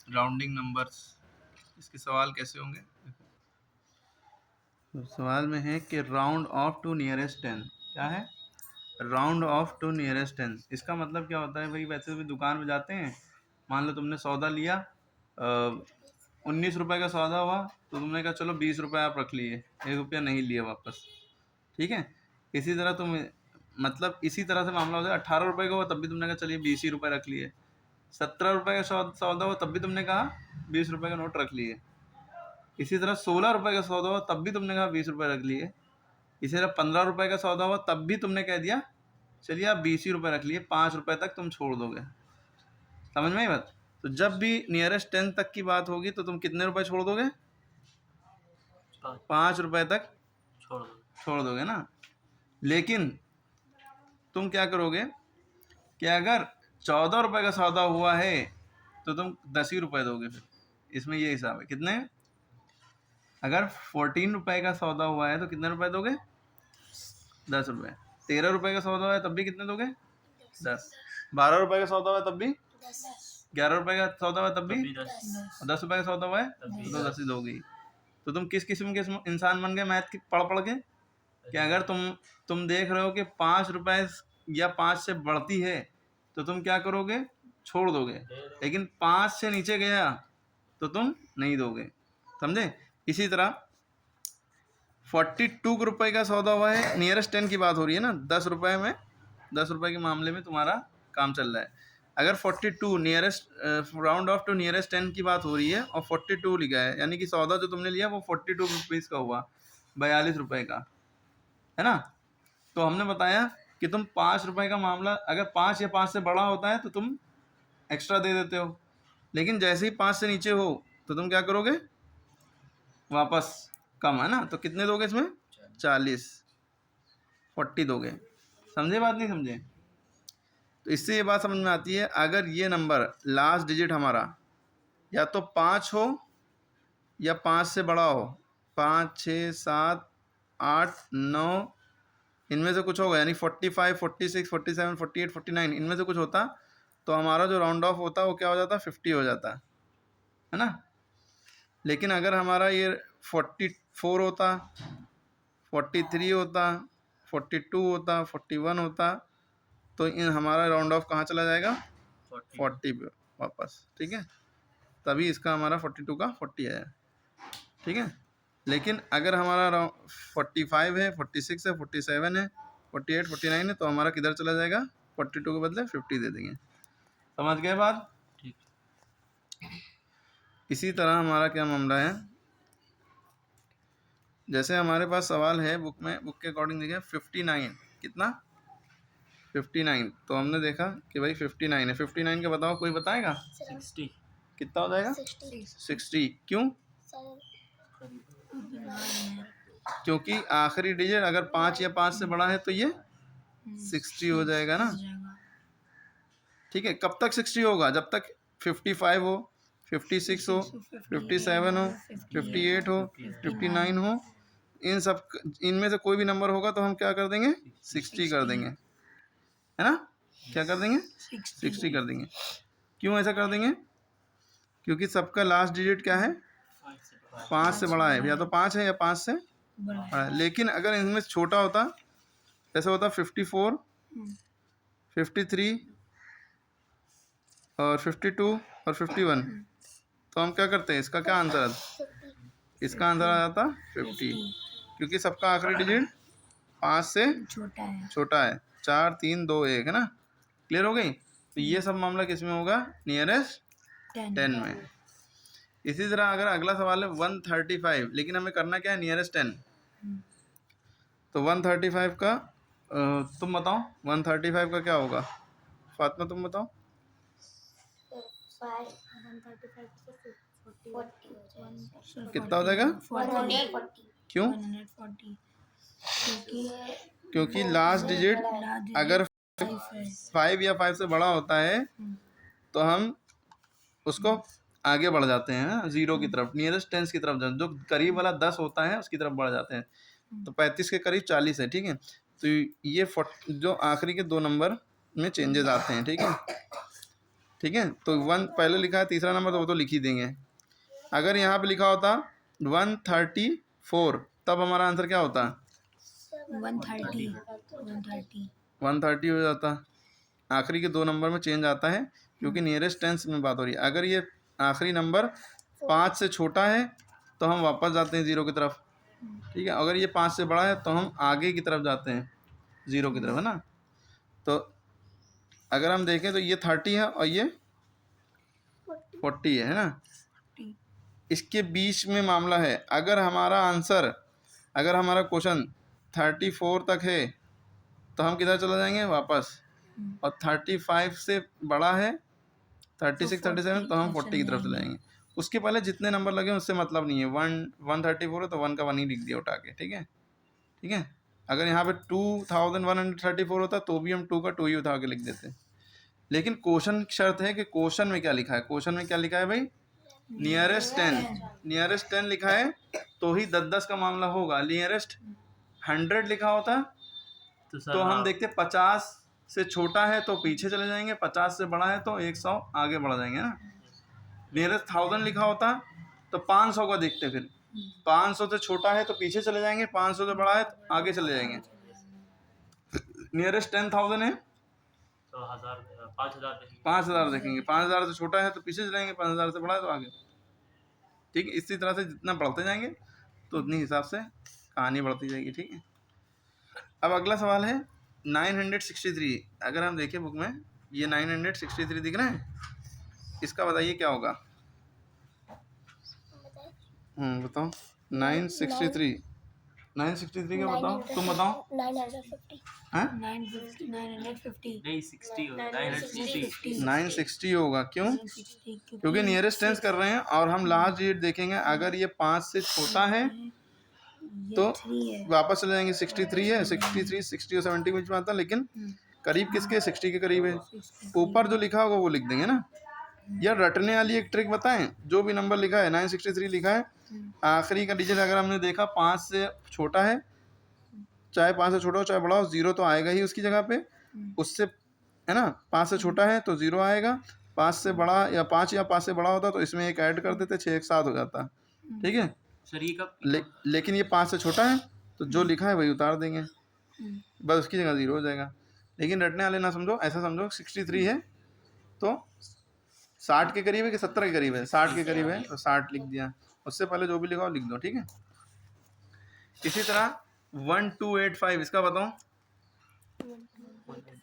Rounding numbers, इसके सवाल कैसे होंगे? तो सवाल में है कि राउंड ऑफ टू नियरेस्ट 10। क्या है? Round off to nearest 10। इसका मतलब क्या होता है भाई? वैसे भी दुकान में जाते हैं, मान लो तुमने सौदा लिया, 19 रुपये का सौदा हुआ, तो तुमने कहा चलो 20 रुपये आप रख लिए, 1 रुपया नहीं लिए वापस। ठीक है, इसी तरह तुम, मतलब इसी तरह से मामला हो जाए। 18 रुपये का हुआ तब भी तुमने कहा चलिए 20 ही रुपये रख लिए। 17 रुपये का सौदा हुआ तब भी तुमने कहा 20 रुपये का नोट रख लिए। इसी तरह 16 रुपये का सौदा हुआ तब भी तुमने कहा 20 रुपये रख लिए। इसी तरह 15 रुपये का सौदा हुआ तब भी तुमने कह दिया चलिए आप 20 ही रुपये रख लिए, 5 रुपये तक तुम छोड़ दोगे। समझ में आई बात? तो जब भी नियरेस्ट 10 तक की बात होगी तो तुम कितने रुपए छोड़ दोगे? 5 रुपये तक छोड़ दोगे ना। लेकिन तुम क्या करोगे कि अगर 14 रुपये का सौदा हुआ है तो तुम 10 ही रुपये दोगे। फिर इसमें ये हिसाब है। कितने? अगर 14 रुपये का सौदा हुआ है तो कितने रुपए दोगे? 10 रुपये। 13 रुपये का सौदा हुआ है तब भी कितने दोगे? 10। 12 रुपये का सौदा हुआ है तब भी 11 रुपये का सौदा हुआ है तब भी 10 रुपये का सौदा हुआ है तो 10 ही दोगी। तो तुम किस किस्म के इंसान बन गए मैथ की पढ़ पढ़ के, कि अगर तुम देख रहे हो कि 5 रुपये या 5 से बढ़ती है तो तुम क्या करोगे? छोड़ दोगे। लेकिन 5 से नीचे गया तो तुम नहीं दोगे। समझे? इसी तरह 42 रुपये का सौदा हुआ है, नियरेस्ट 10 की बात हो रही है ना, 10 रुपये में, 10 रुपये के मामले में तुम्हारा काम चल रहा है। अगर 42 nearest, round off to nearest 10 की बात हो रही है और 42 लिखा है, यानी कि सौदा जो तुमने लिया वो 42 रुपीज़ का हुआ, 42 रुपये का, है ना। तो हमने बताया कि तुम 5 रुपये का मामला, अगर 5 या 5 से बड़ा होता है तो तुम एक्स्ट्रा दे देते हो, लेकिन जैसे ही 5 से नीचे हो तो तुम क्या करोगे? वापस कम, है ना। तो कितने दोगे इसमें? 40, 40 दोगे। समझे बात? नहीं समझे? तो इससे ये बात समझ में आती है, अगर ये नंबर लास्ट डिजिट हमारा या तो 5 हो या 5 से बड़ा हो, 5, 6, 7, 8, 9, इनमें से कुछ होगा, यानी 45, 46, 47, 48, 49 इनमें से कुछ होता तो हमारा जो राउंड ऑफ होता वो क्या हो जाता? 50 हो जाता, है ना। लेकिन अगर हमारा ये 44 होता, 43 होता, 42 होता, 41 होता, तो इन हमारा राउंड ऑफ कहाँ चला जाएगा? 40 पे वापस। ठीक है, तभी इसका हमारा 42 का 40 आया। ठीक है, लेकिन अगर हमारा 45 है, 46 है, 47 है, 48, 49 है, तो हमारा किधर चला जाएगा? 42 के बदले 50 दे देंगे। समझ गए बात? इसी तरह हमारा क्या मामला है, जैसे हमारे पास सवाल है बुक में, बुक के अकॉर्डिंग देखिए 59, कितना? 59। तो हमने देखा कि भाई 59 है। 59 का बताओ, कोई बताएगा? 60। कितना हो जाएगा? 60। क्यों? क्योंकि आखिरी डिजिट अगर 5 या 5 से बड़ा है तो ये 60 हो जाएगा ना। ठीक है, कब तक 60 होगा? जब तक 55 हो, 56 हो, 57 हो, 58 हो, 59 हो, इन सब, इनमें से कोई भी नंबर होगा तो हम क्या कर देंगे? 60 कर देंगे, है ना। क्या कर देंगे? 60 कर देंगे। क्यों ऐसा कर देंगे? क्योंकि सबका लास्ट डिजिट क्या है? 5 से बड़ा है, या तो 5 है या 5 से बड़ा है। लेकिन अगर इनमें छोटा होता, जैसे होता 54, 53 और 52 और 51, तो हम क्या करते हैं? इसका क्या आंसर आता? इसका आंसर आ जाता 50, क्योंकि सबका आखिरी डिजिट 5 से छोटा है। 4, 3, 2, 1, है ना। क्लियर हो गई? तो ये सब मामला किस में होगा? नियरेस्ट 10 में। इसी तरह अगर अगला सवाल है 135, लेकिन हमें करना क्या है? नियरेस्ट 10। तो 135 का तुम बताओ, 135 का क्या होगा? फातिमा तुम बताओ। 135 से 40 कितना हो जाएगा? 140। क्यों? 140, क्योंकि लास्ट डिजिट अगर 5 या 5 से बड़ा होता है तो हम उसको आगे बढ़ जाते हैं, 0 की तरफ, नियरेस्ट 10 की तरफ। जो करीब वाला 10 होता है उसकी तरफ बढ़ जाते हैं। तो 35 के करीब 40 है। ठीक है, तो ये जो आखिरी के 2 नंबर में चेंजेस आते हैं। ठीक है, ठीक है, तो 1 पहले लिखा है, तीसरा नंबर तो वो तो लिख ही देंगे। अगर यहाँ पे लिखा होता 134 तब हमारा आंसर क्या होता? 130 130 हो जाता। आखिरी के 2 नंबर में चेंज आता है क्योंकि नियरेस्ट टेंस में बात हो रही है। अगर ये आखिरी नंबर 5 से छोटा है तो हम वापस जाते हैं 0 की तरफ, ठीक है। अगर ये 5 से बड़ा है तो हम आगे की तरफ जाते हैं 0 की तरफ, है ना। तो अगर हम देखें तो ये 30 है और ये 40 है ना। इसके बीच में मामला है। अगर हमारा आंसर, अगर हमारा क्वेश्चन 34 तक है तो हम किधर चले जाएंगे? वापस। और 35 से बड़ा है 36 37 तो हम 40 की तरफ चले जाएंगे। उसके पहले जितने नंबर लगे उससे मतलब नहीं है। 134 है तो 1 का 1 ही लिख दिया उठा के, ठीक है, ठीक है। अगर यहाँ पे 2134 होता तो भी हम 2 का 2 ही उठा के लिख देते। लेकिन क्वेश्चन शर्त है कि क्वेश्चन में क्या लिखा है। क्वेश्चन में क्या लिखा है भाई? नियरेस्ट 10, नियरेस्ट 10 लिखा है तो ही 10-10 का मामला होगा। नियरेस्ट 100 लिखा होता तो हम देखते 50 से छोटा है तो पीछे चले जाएंगे, 50 से बड़ा है तो 100 आगे बढ़ जाएंगे ना। नियरेस्ट 1000 लिखा होता तो 500 का देखते, फिर 500 से छोटा है तो पीछे चले जाएंगे, 500 से बड़ा है तो आगे चले जाएंगे। नियरेस्ट 10,000 है तो 5000 देखेंगे, 5000 से छोटा है तो पीछे चले जाएंगे, 5000 से बड़ा है तो आगे, ठीक है। इसी तरह से जितना बढ़ते जाएंगे तो उतनी हिसाब से कहानी बढ़ती जाएगी, ठीक है। अब अगला सवाल है 963। अगर हम देखें बुक में ये 963 दिख रहा है, इसका बताइए क्या होगा? बताओ। 963 का बताओ, तुम बताओ। 950 हैं? 950 नहीं 60 960 960 होगा। क्यों? 960 क्योंकि नियरेस्ट टेंस कर रहे हैं और हम लास्ट डिजिट देखेंगे। अगर ये 5 से छोटा है तो वापस चले जाएंगे। 63 है, 63 60 और 70 के बीच में आता है, लेकिन करीब किसके? 60 के करीब है। ऊपर जो लिखा होगा वो लिख देंगे ना। यार रटने वाली एक ट्रिक बताएं। जो भी नंबर लिखा है 963 लिखा है, आखिरी का डिजिट अगर हमने देखा 5 से छोटा है, चाहे 5 से छोटा हो चाहे बड़ा हो, 0 तो आएगा ही उसकी जगह पे। उससे, है ना, 5 से छोटा है तो 0 आएगा। 5 से बड़ा या 5 से बड़ा होता तो इसमें एक ऐड कर देते, 6 एक साथ हो जाता, ठीक है। सर ये कब लेकिन ये 5 से छोटा है तो जो लिखा है वही उतार देंगे, बस उसकी जगह 0 हो जाएगा। लेकिन रटने वाले ना समझो, ऐसा समझो 63 है तो 60 के करीब है कि 70 के करीब है? 60 के करीब है तो 60 लिख दिया। उससे पहले जो भी लिखा हो लिख दो, ठीक है। इसी तरह 1285, इसका बताओ।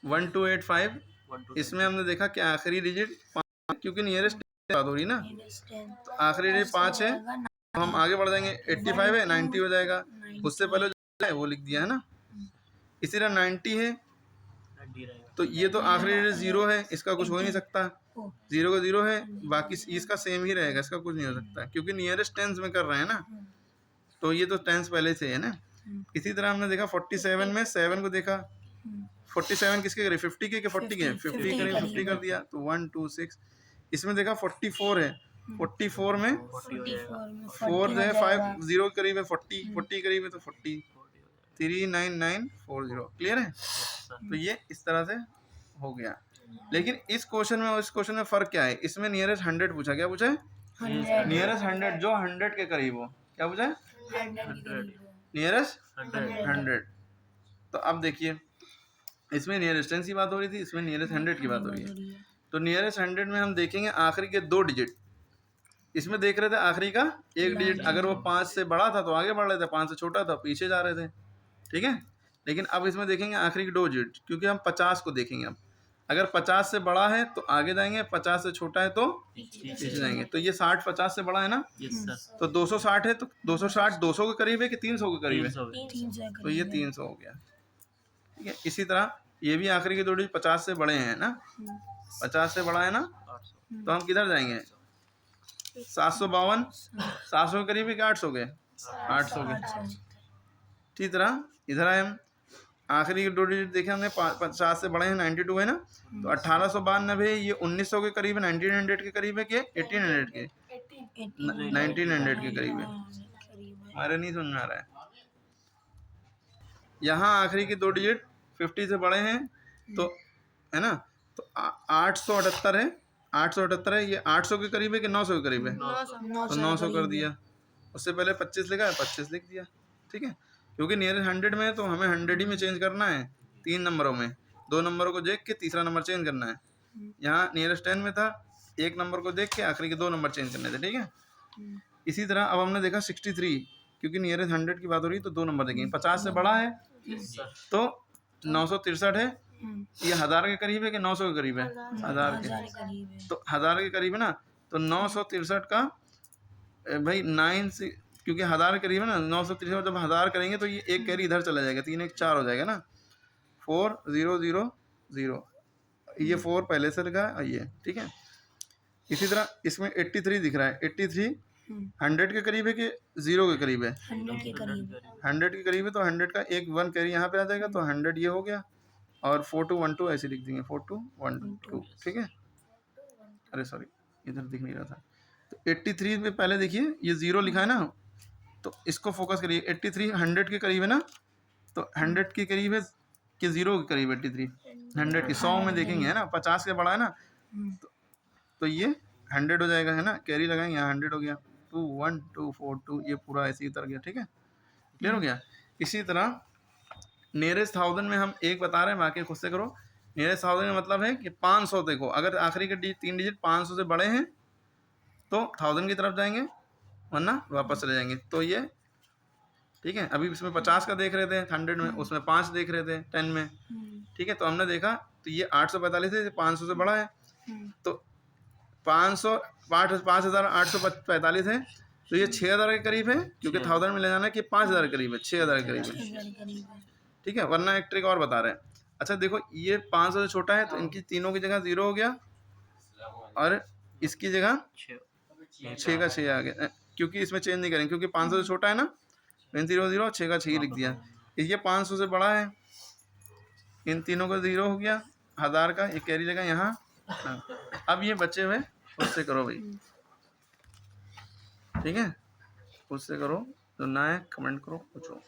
1285 इसमें हमने देखा कि आखिरी डिजिट 5, क्योंकि नियरेस्ट बात हो रही ना, तो आखिरी डिजिट 5 है तो हम आगे बढ़ जाएंगे। 85 है 90 हो जाएगा। उससे पहले जो है वो लिख दिया, है ना। इसी तरह 90 है तो ये तो आखिरी डिजिट 0 है, इसका कुछ हो ही नहीं सकता। 0 का 0 है, बाकी इसका सेम ही रहेगा, इसका कुछ नहीं हो सकता क्योंकि नियरेस्ट टेंस में कर रहे हैं ना, तो ये तो टेंस पहले से है ना। इसी तरह हमने देखा 47 में 7 को देखा। 47 किसके करीब? 50 के 40 के? 50 के करीब 50 कर दिया तो 1 2 6। इसमें देखा 44 है, 44 में 4 जो है 5 0 के करीब है, 40 करीब है तो 40 39940। क्लियर है? तो ये इस तरह से हो गया। लेकिन इस क्वेश्चन में और इस क्वेश्चन में फ़र्क क्या है? इसमें नियरेस्ट 100 पूछा। क्या पूछा है? नियरेस्ट 100, जो 100 के करीब हो। क्या पूछा है? नियरेस्ट 100। तो अब देखिए, इसमें नियरेस्ट टेंस की बात हो रही थी, इसमें नियरेस्ट 100 की बात हो रही है। तो नियरेस्ट 100 में हम देखेंगे आखिरी के 2 डिजिट। इसमें देख रहे थे आखिरी का एक डिजिट, अगर वो 5 से बड़ा था तो आगे बढ़ रहे थे, 5 से छोटा था पीछे जा रहे थे, ठीक है। लेकिन अब इसमें देखेंगे आखिरी के 2 डिजिट, क्योंकि हम 50 को देखेंगे। अब अगर 50 से बड़ा है तो आगे जाएंगे, 50 से छोटा है तो पीछे जाएंगे। तो ये 60 50 से बड़ा है ना, तो 260 है तो 260 200 के करीब है कि 300 के करीब है? तो ये 300 हो गया, ठीक है। इसी तरह ये भी आखिरी के 2 डिजिट 50 से बड़े हैं ना, 50 से बड़ा है ना, तो हम किधर जाएंगे? 752 700 के करीब है कि 800 के? 800 के। इसी तरह इधर आए हम, आखिरी के 2 डिजिट देखे हमने, 50 से बड़े हैं 92 है ना, तो 1892 ये 1900 के करीब है, 1900 के करीब है कि 1800 के? 1900 के करीब है। हमारे नहीं समझ में आ रहा है। यहाँ आखिरी के 2 डिजिट 50 से बड़े हैं तो, है ना, तो 878 है 878 है, ये 800 के करीब है कि 900 के करीब है? 900 तो 900 कर दिया। उससे पहले 25 लिखा है, 25 लिख दिया। ठीक है, क्योंकि नियरेस्ट 100 में है तो हमें 100 ही में चेंज करना है 3 नंबरों में। 2 नंबरों को देख के तीसरा नंबर चेंज करना है। यहाँ नियरेस्ट 10 में था, 1 नंबर को देख के आखिरी के 2 नंबर चेंज करने थे। ठीक है, इसी तरह अब हमने देखा 63, क्योंकि नियरेस्ट 100 की बात हो रही है तो 2 नंबर देखेंगे। 50 से बड़ा है तो 963 है, ये 1000 के करीब है कि 900 के करीब है? 1000 के, तो 1000 के करीब है ना, तो 963 का भाई 9 से, क्योंकि 1000 के करीब है ना, 963 जब 1000 करेंगे तो ये एक कैरी इधर चला जाएगा, 3 1 4 हो जाएगा ना, 4000, ये 4 पहले से लगा है और ये। ठीक है, इसी तरह इसमें 83 दिख रहा है। 83 100 के करीब है कि 0 के करीब है? 100 के करीब 100 के करीब है, तो 100 का एक 1 कैरी यहाँ पे आ जाएगा, तो 100 ये हो गया, और 4212 ऐसे लिख देंगे, 4212। ठीक है, अरे सॉरी इधर दिख नहीं रहा था। तो 83 में पहले देखिए ये 0 लिखा है ना, तो इसको फोकस करिए। 83 100 के करीब है ना, तो 100 के करीब है कि 0 के करीब? 83 100 के 100 में देखेंगे है ना, 50 के बड़ा है ना, तो ये 100 हो जाएगा है ना, कैरी लगाएंगे यहाँ 100 हो गया, 21242, ये पूरा ऐसे ही उतर गया। ठीक है, क्लियर हो गया। इसी तरह नियरेस्ट 1000 में हम एक बता रहे हैं, बाकी खुद से करो। नियरेस्ट 1000 का मतलब है कि 500, देखो अगर आखिरी के 3 डिजिट 500 से बड़े हैं तो 1000 की तरफ जाएंगे, वरना वापस चले जाएंगे। तो ये ठीक है, अभी इसमें 50 का देख रहे थे 100 में, उसमें 5 देख रहे थे 10 में। ठीक है, तो हमने देखा तो ये 845 है, 500 से बड़ा है, तो 5845 है, तो ये 6000 के करीब है, क्योंकि 1000 में ले जाना है कि 5000 के करीब है, 6000 के करीब है। ठीक है, वरना एक ट्रिक और बता रहे हैं। अच्छा देखो, ये 500 से छोटा है तो इनकी तीनों की जगह 0 हो गया, और इसकी जगह 6 का 6 आ गया, क्योंकि इसमें चेंज नहीं करेंगे, क्योंकि 500 से छोटा है ना, 0 0, 6 का 6 लिख दिया। ये 500 से बड़ा है, इन तीनों का 0 हो गया, 1000 का ये कैरी लगा यहाँ। अब ये बचे हुए उससे करो भाई। ठीक है, उससे करो, जो ना है कमेंट करो, पूछो।